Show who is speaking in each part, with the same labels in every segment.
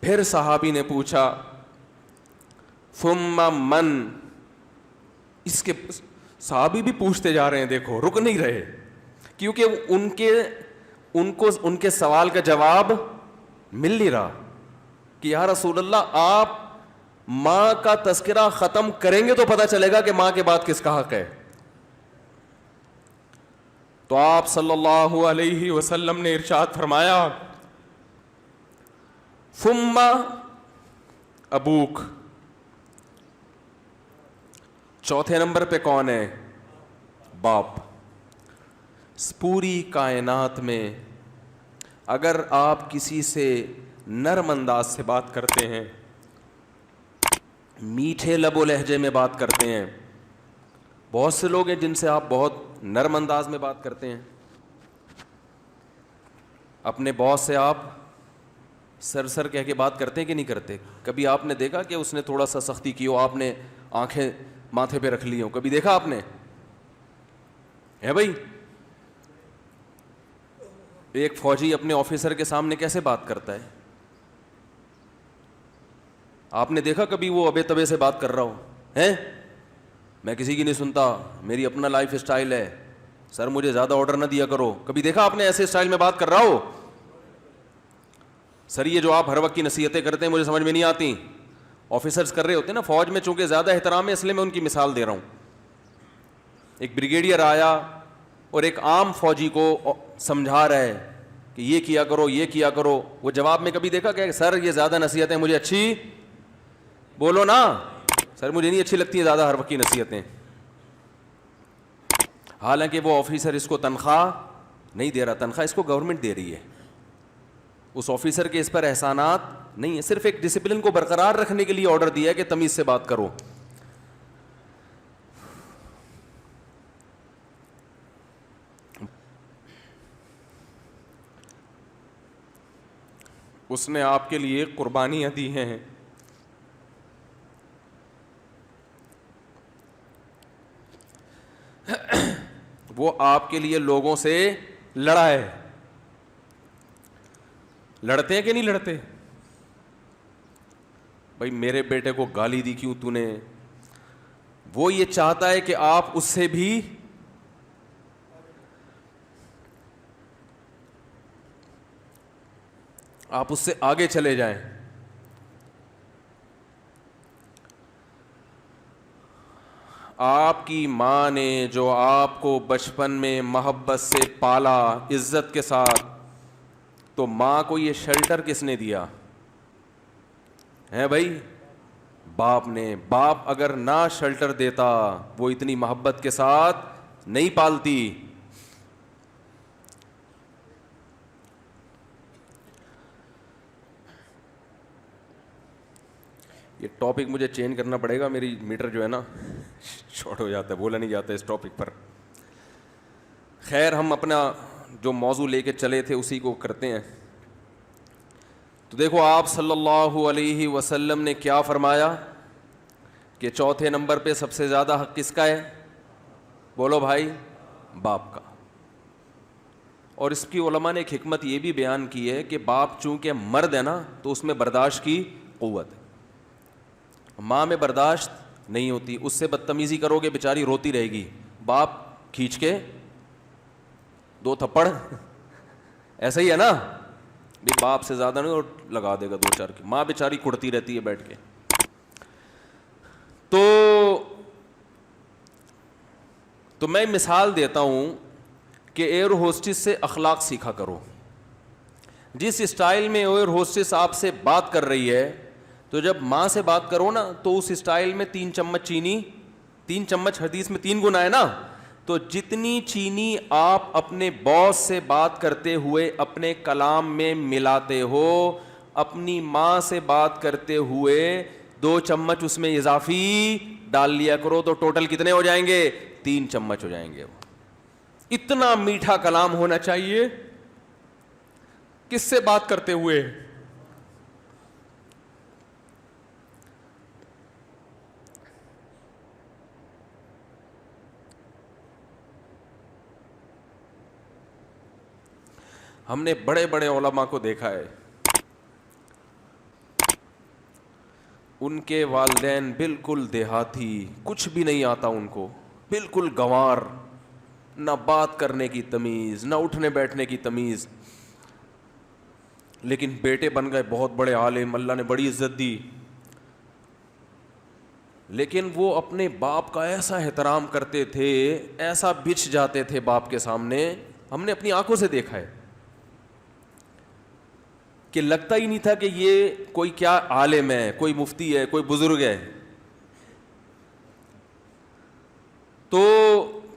Speaker 1: پھر صحابی نے پوچھا ثم من، اس کے صحابی بھی پوچھتے جا رہے ہیں، دیکھو رک نہیں رہے، کیونکہ ان کے سوال کا جواب مل نہیں رہا کہ یا رسول اللہ آپ ماں کا تذکرہ ختم کریں گے تو پتہ چلے گا کہ ماں کے بعد کس کا حق ہے. تو آپ صلی اللہ علیہ وسلم نے ارشاد فرمایا ثم ابوک، چوتھے نمبر پہ کون ہے؟ باپ. پوری کائنات میں اگر آپ کسی سے نرم انداز سے بات کرتے ہیں، میٹھے لب و لہجے میں بات کرتے ہیں، بہت سے لوگ ہیں جن سے آپ بہت نرم انداز میں بات کرتے ہیں. اپنے باس سے آپ سر کہہ کے بات کرتے ہیں کہ نہیں کرتے؟ کبھی آپ نے دیکھا کہ اس نے تھوڑا سا سختی کی ہو، آپ نے آنکھیں ماتھے پہ رکھ لی ہوں؟ کبھی دیکھا آپ نے؟ ہے بھائی. ایک فوجی اپنے آفیسر کے سامنے کیسے بات کرتا ہے؟ آپ نے دیکھا کبھی وہ ابے تبے سے بات کر رہا ہو؟ ہیں میں کسی کی نہیں سنتا، میری اپنا لائف اسٹائل ہے، سر مجھے زیادہ آرڈر نہ دیا کرو. کبھی دیکھا آپ نے ایسے اسٹائل میں بات کر رہا ہو؟ سر یہ جو آپ ہر وقت کی نصیحتیں کرتے ہیں مجھے سمجھ میں نہیں آتی. آفیسرز کر رہے ہوتے ہیں نا. فوج میں چونکہ زیادہ احترام ہے اس لیے میں ان کی مثال دے رہا ہوں. ایک بریگیڈیئر آیا اور ایک عام فوجی کو سمجھا رہا ہے کہ یہ کیا کرو یہ کیا کرو. وہ جواب میں کبھی دیکھا کہ سر یہ زیادہ نصیحتیں مجھے اچھی، بولو نا سر مجھے نہیں اچھی لگتی ہیں زیادہ ہر وقت کی نصیحتیں. حالانکہ وہ آفیسر اس کو تنخواہ نہیں دے رہا، تنخواہ اس کو گورنمنٹ دے رہی ہے. اس آفیسر کے اس پر احسانات نہیں ہے، صرف ایک ڈسپلن کو برقرار رکھنے کے لیے آرڈر دیا ہے کہ تمیز سے بات کرو. اس نے آپ کے لیے قربانیاں دی ہیں، وہ آپ کے لیے لوگوں سے لڑا ہے. لڑتے ہیں کہ نہیں لڑتے؟ بھائی میرے بیٹے کو گالی دی کیوں تو نے؟ وہ یہ چاہتا ہے کہ آپ اس سے بھی آپ اس سے آگے چلے جائیں. آپ کی ماں نے جو آپ کو بچپن میں محبت سے پالا عزت کے ساتھ، تو ماں کو یہ شیلٹر کس نے دیا ہے بھائی؟ باپ نے. باپ اگر نہ شیلٹر دیتا وہ اتنی محبت کے ساتھ نہیں پالتی. یہ ٹاپک مجھے چینج کرنا پڑے گا، میری میٹر جو ہے نا شارٹ ہو جاتا ہے، بولا نہیں جاتا اس ٹاپک پر. خیر ہم اپنا جو موضوع لے کے چلے تھے اسی کو کرتے ہیں. تو دیکھو آپ صلی اللہ علیہ وسلم نے کیا فرمایا کہ چوتھے نمبر پہ سب سے زیادہ حق کس کا ہے؟ بولو بھائی، باپ کا. اور اس کی علماء نے ایک حکمت یہ بھی بیان کی ہے کہ باپ چونکہ مرد ہے نا تو اس میں برداشت کی قوت ہے. ماں میں برداشت نہیں ہوتی، اس سے بدتمیزی کرو گے بیچاری روتی رہے گی، باپ کھینچ کے 2 تھپڑ ایسا ہی ہے نا. باپ سے زیادہ نہیں اور لگا دے گا 2-4 کی. ماں بیچاری کڑتی رہتی ہے بیٹھ کے. تو میں مثال دیتا ہوں کہ ایئر ہوسٹس سے اخلاق سیکھا کرو. جس اسٹائل میں ایئر ہوسٹس آپ سے بات کر رہی ہے تو جب ماں سے بات کرو نا تو اس اسٹائل میں 3 چمچ چینی، 3 چمچ حدیث میں 3 گنا ہے نا، تو جتنی چینی آپ اپنے باس سے بات کرتے ہوئے اپنے کلام میں ملاتے ہو، اپنی ماں سے بات کرتے ہوئے 2 چمچ اس میں اضافی ڈال لیا کرو تو ٹوٹل کتنے ہو جائیں گے؟ 3 چمچ ہو جائیں گے. اتنا میٹھا کلام ہونا چاہیے. کس سے بات کرتے ہوئے؟ ہم نے بڑے بڑے علماء کو دیکھا ہے ان کے والدین بالکل دیہاتی, کچھ بھی نہیں آتا ان کو, بالکل گنوار, نہ بات کرنے کی تمیز, نہ اٹھنے بیٹھنے کی تمیز, لیکن بیٹے بن گئے بہت بڑے عالم, اللہ نے بڑی عزت دی. لیکن وہ اپنے باپ کا ایسا احترام کرتے تھے, ایسا بچھ جاتے تھے باپ کے سامنے, ہم نے اپنی آنکھوں سے دیکھا ہے کہ لگتا ہی نہیں تھا کہ یہ کوئی کیا عالم ہے, کوئی مفتی ہے, کوئی بزرگ ہے. تو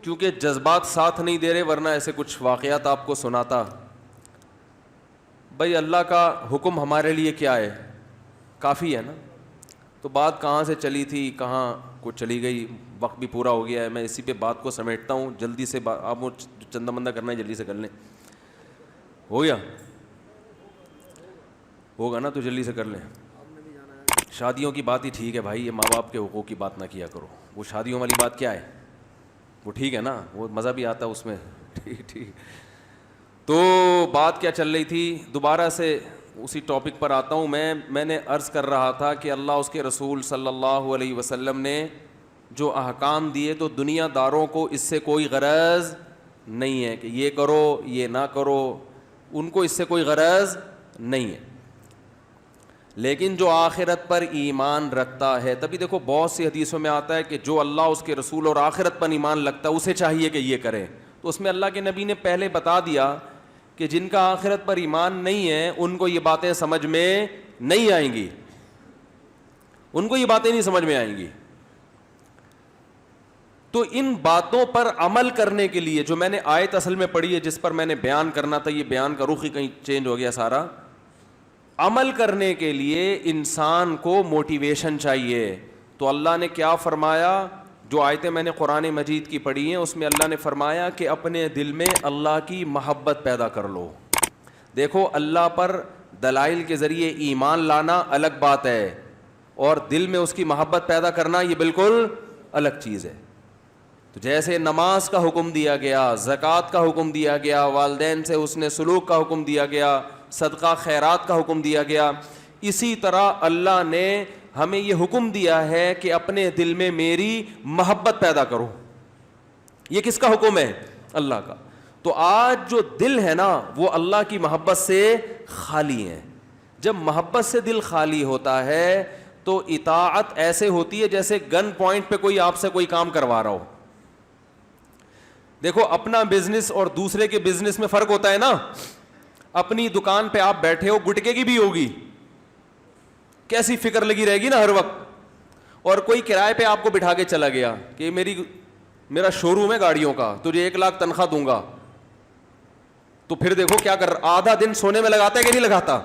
Speaker 1: کیونکہ جذبات ساتھ نہیں دے رہے, ورنہ ایسے کچھ واقعات آپ کو سناتا. بھائی اللہ کا حکم ہمارے لیے کیا ہے, کافی ہے نا. تو بات کہاں سے چلی تھی کہاں کو چلی گئی, وقت بھی پورا ہو گیا ہے. میں اسی پہ بات کو سمیٹتا ہوں جلدی سے. آپ کو چندہ مندہ کرنا ہے جلدی سے کر لیں. ہو گیا, ہوگا نا, تو جلدی سے کر لیں. شادیوں کی بات ہی ٹھیک ہے بھائی, یہ ماں باپ کے حقوق کی بات نہ کیا کرو. وہ شادیوں والی بات کیا ہے, وہ ٹھیک ہے نا, وہ مزہ بھی آتا ہے اس میں. ٹھیک. تو بات کیا چل رہی تھی, دوبارہ سے اسی ٹاپک پر آتا ہوں. میں نے عرض کر رہا تھا کہ اللہ اس کے رسول صلی اللہ علیہ وسلم نے جو احکام دیے تو دنیا داروں کو اس سے کوئی غرض نہیں ہے کہ یہ کرو یہ نہ کرو, ان کو اس سے کوئی غرض نہیں ہے. لیکن جو آخرت پر ایمان رکھتا ہے, تبھی دیکھو بہت سی حدیثوں میں آتا ہے کہ جو اللہ اس کے رسول اور آخرت پر ایمان رکھتا ہے اسے چاہیے کہ یہ کرے. تو اس میں اللہ کے نبی نے پہلے بتا دیا کہ جن کا آخرت پر ایمان نہیں ہے ان کو یہ باتیں سمجھ میں نہیں آئیں گی, ان کو یہ باتیں نہیں سمجھ میں آئیں گی. تو ان باتوں پر عمل کرنے کے لیے جو میں نے آیت اصل میں پڑھی ہے, جس پر میں نے بیان کرنا تھا, یہ بیان کا رخ ہی کہیں چینج ہو گیا سارا. عمل کرنے کے لیے انسان کو موٹیویشن چاہیے. تو اللہ نے کیا فرمایا, جو آیتیں میں نے قرآن مجید کی پڑھی ہیں اس میں اللہ نے فرمایا کہ اپنے دل میں اللہ کی محبت پیدا کر لو. دیکھو اللہ پر دلائل کے ذریعے ایمان لانا الگ بات ہے, اور دل میں اس کی محبت پیدا کرنا یہ بالکل الگ چیز ہے. تو جیسے نماز کا حکم دیا گیا, زکوٰۃ کا حکم دیا گیا, والدین سے حسن سلوک کا حکم دیا گیا, صدقہ خیرات کا حکم دیا گیا, اسی طرح اللہ نے ہمیں یہ حکم دیا ہے کہ اپنے دل میں میری محبت پیدا کرو. یہ کس کا حکم ہے, اللہ کا. تو آج جو دل ہے نا وہ اللہ کی محبت سے خالی ہے. جب محبت سے دل خالی ہوتا ہے تو اطاعت ایسے ہوتی ہے جیسے گن پوائنٹ پہ کوئی آپ سے کوئی کام کروا رہا ہو. دیکھو اپنا بزنس اور دوسرے کے بزنس میں فرق ہوتا ہے نا. اپنی دکان پہ آپ بیٹھے ہو, گٹکے کی بھی ہوگی, کیسی فکر لگی رہے گی نا ہر وقت. اور کوئی کرائے پہ آپ کو بٹھا کے چلا گیا کہ میرا شو روم ہے گاڑیوں کا, تجھے 1 لاکھ تنخواہ دوں گا. تو پھر دیکھو کیا کر, آدھا دن سونے میں لگاتا ہے کہ نہیں لگاتا.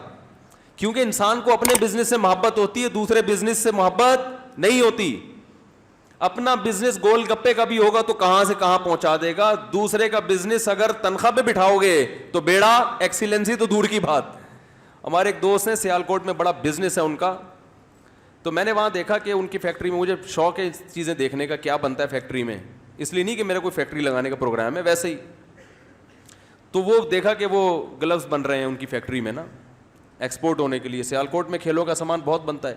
Speaker 1: کیونکہ انسان کو اپنے بزنس سے محبت ہوتی ہے, دوسرے بزنس سے محبت نہیں ہوتی. اپنا بزنس گول گپے کا بھی ہوگا تو کہاں سے کہاں پہنچا دے گا, دوسرے کا بزنس اگر تنخواہ پہ بٹھاؤ گے تو بیڑا ایکسیلنسی تو دور کی بات. ہمارے ایک دوست ہیں سیالکوٹ میں, بڑا بزنس ہے ان کا. تو میں نے وہاں دیکھا کہ ان کی فیکٹری میں, مجھے شوق ہے چیزیں دیکھنے کا کیا بنتا ہے فیکٹری میں, اس لیے نہیں کہ میرا کوئی فیکٹری لگانے کا پروگرام ہے, ویسے ہی. تو وہ دیکھا کہ وہ گلوز بن رہے ہیں ان کی فیکٹری میں نا, ایکسپورٹ ہونے کے لیے. سیالکوٹ میں کھیلوں کا سامان بہت بنتا ہے.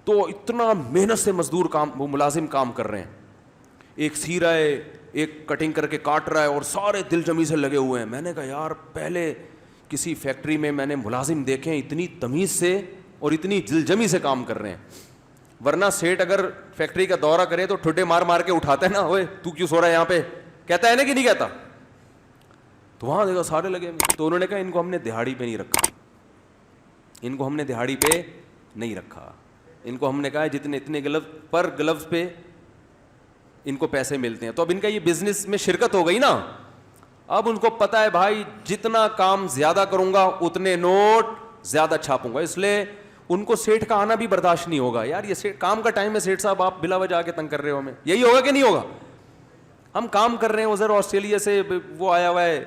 Speaker 1: تو اتنا محنت سے مزدور کام, وہ ملازم کام کر رہے ہیں. ایک سی رہا ہے, ایک کٹنگ کر کے کاٹ رہا ہے, اور سارے دل جمی سے لگے ہوئے ہیں. میں نے کہا یار پہلے کسی فیکٹری میں میں نے ملازم دیکھے ہیں اتنی تمیز سے اور اتنی دل جمی سے کام کر رہے ہیں. ورنہ سیٹ اگر فیکٹری کا دورہ کرے تو ٹھڈے مار مار کے اٹھاتا ہے نا, اوے تو کیوں سو رہا ہے یہاں پہ, کہتا ہے نا کہ نہیں کہتا. تو وہاں دیکھا سارے لگے. تو انہوں نے کہا ان کو ہم نے دہاڑی پہ نہیں رکھا, ان کو ہم نے دہاڑی پہ نہیں رکھا. ان کو ہم نے کہا جتنے اتنے گلوز پر گلوز پہ ان کو پیسے ملتے ہیں. تو اب ان کا یہ بزنس میں شرکت ہو گئی نا. اب ان کو پتا ہے بھائی جتنا کام زیادہ کروں گا اتنے نوٹ زیادہ چھاپوں گا. اس لیے ان کو سیٹ کا آنا بھی برداشت نہیں ہوگا. یار یہ سیٹ کام کا ٹائم ہے, سیٹ صاحب آپ بلا وجہ آ کے تنگ کر رہے ہو ہمیں, یہی ہوگا کہ نہیں ہوگا. ہم کام کر رہے ہیں, ادھر آسٹریلیا سے وہ آیا ہوا ہے,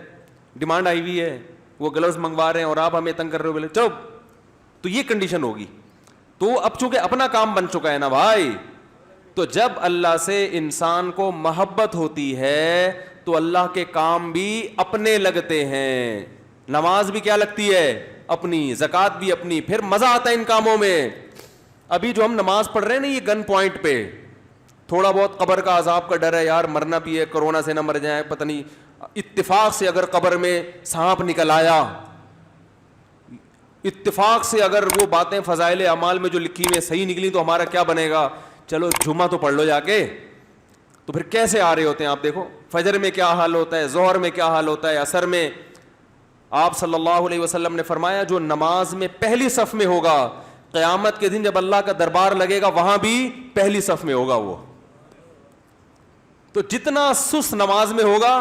Speaker 1: ڈیمانڈ آئی ہوئی ہے, وہ گلوز منگوا رہے ہیں اور آپ ہمیں تنگ کر رہے ہو, بولے چلو. تو یہ کنڈیشن ہوگی. تو اب چونکہ اپنا کام بن چکا ہے نا بھائی, تو جب اللہ سے انسان کو محبت ہوتی ہے تو اللہ کے کام بھی اپنے لگتے ہیں. نماز بھی کیا لگتی ہے, اپنی. زکوٰۃ بھی اپنی. پھر مزہ آتا ہے ان کاموں میں. ابھی جو ہم نماز پڑھ رہے ہیں نا یہ گن پوائنٹ پہ, تھوڑا بہت قبر کا عذاب کا ڈر ہے یار, مرنا بھی ہے, کورونا سے نہ مر جائیں, پتہ نہیں, اتفاق سے اگر قبر میں سانپ نکل آیا, اتفاق سے اگر وہ باتیں فضائل اعمال میں جو لکھی ہوئی صحیح نکلی تو ہمارا کیا بنے گا, چلو جمعہ تو پڑھ لو جا کے. تو پھر کیسے آ رہے ہوتے ہیں آپ دیکھو, فجر میں کیا حال ہوتا ہے, ظہر میں کیا حال ہوتا ہے, عصر میں. آپ صلی اللہ علیہ وسلم نے فرمایا جو نماز میں پہلی صف میں ہوگا, قیامت کے دن جب اللہ کا دربار لگے گا وہاں بھی پہلی صف میں ہوگا وہ. تو جتنا سست نماز میں ہوگا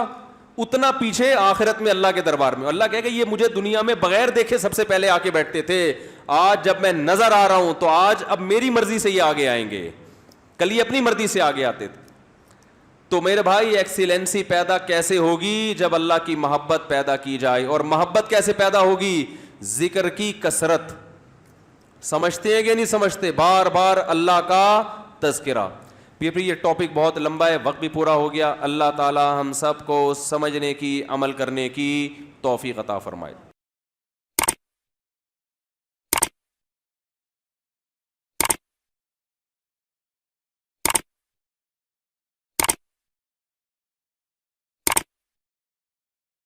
Speaker 1: اتنا پیچھے آخرت میں اللہ کے دربار میں. اللہ کہے گا یہ مجھے دنیا میں بغیر دیکھے سب سے پہلے آ کے بیٹھتے تھے, آج جب میں نظر آ رہا ہوں تو آج اب میری مرضی سے یہ آگے آئیں گے, کل یہ اپنی مرضی سے آگے آتے تھے. تو میرے بھائی ایکسیلنسی پیدا کیسے ہوگی, جب اللہ کی محبت پیدا کی جائے. اور محبت کیسے پیدا ہوگی, ذکر کی کثرت. سمجھتے ہیں کہ نہیں سمجھتے, بار بار اللہ کا تذکرہ. پھر یہ ٹاپک بہت لمبا ہے, وقت بھی پورا ہو گیا. اللہ تعالی ہم سب کو سمجھنے کی, عمل کرنے کی توفیق عطا فرمائے.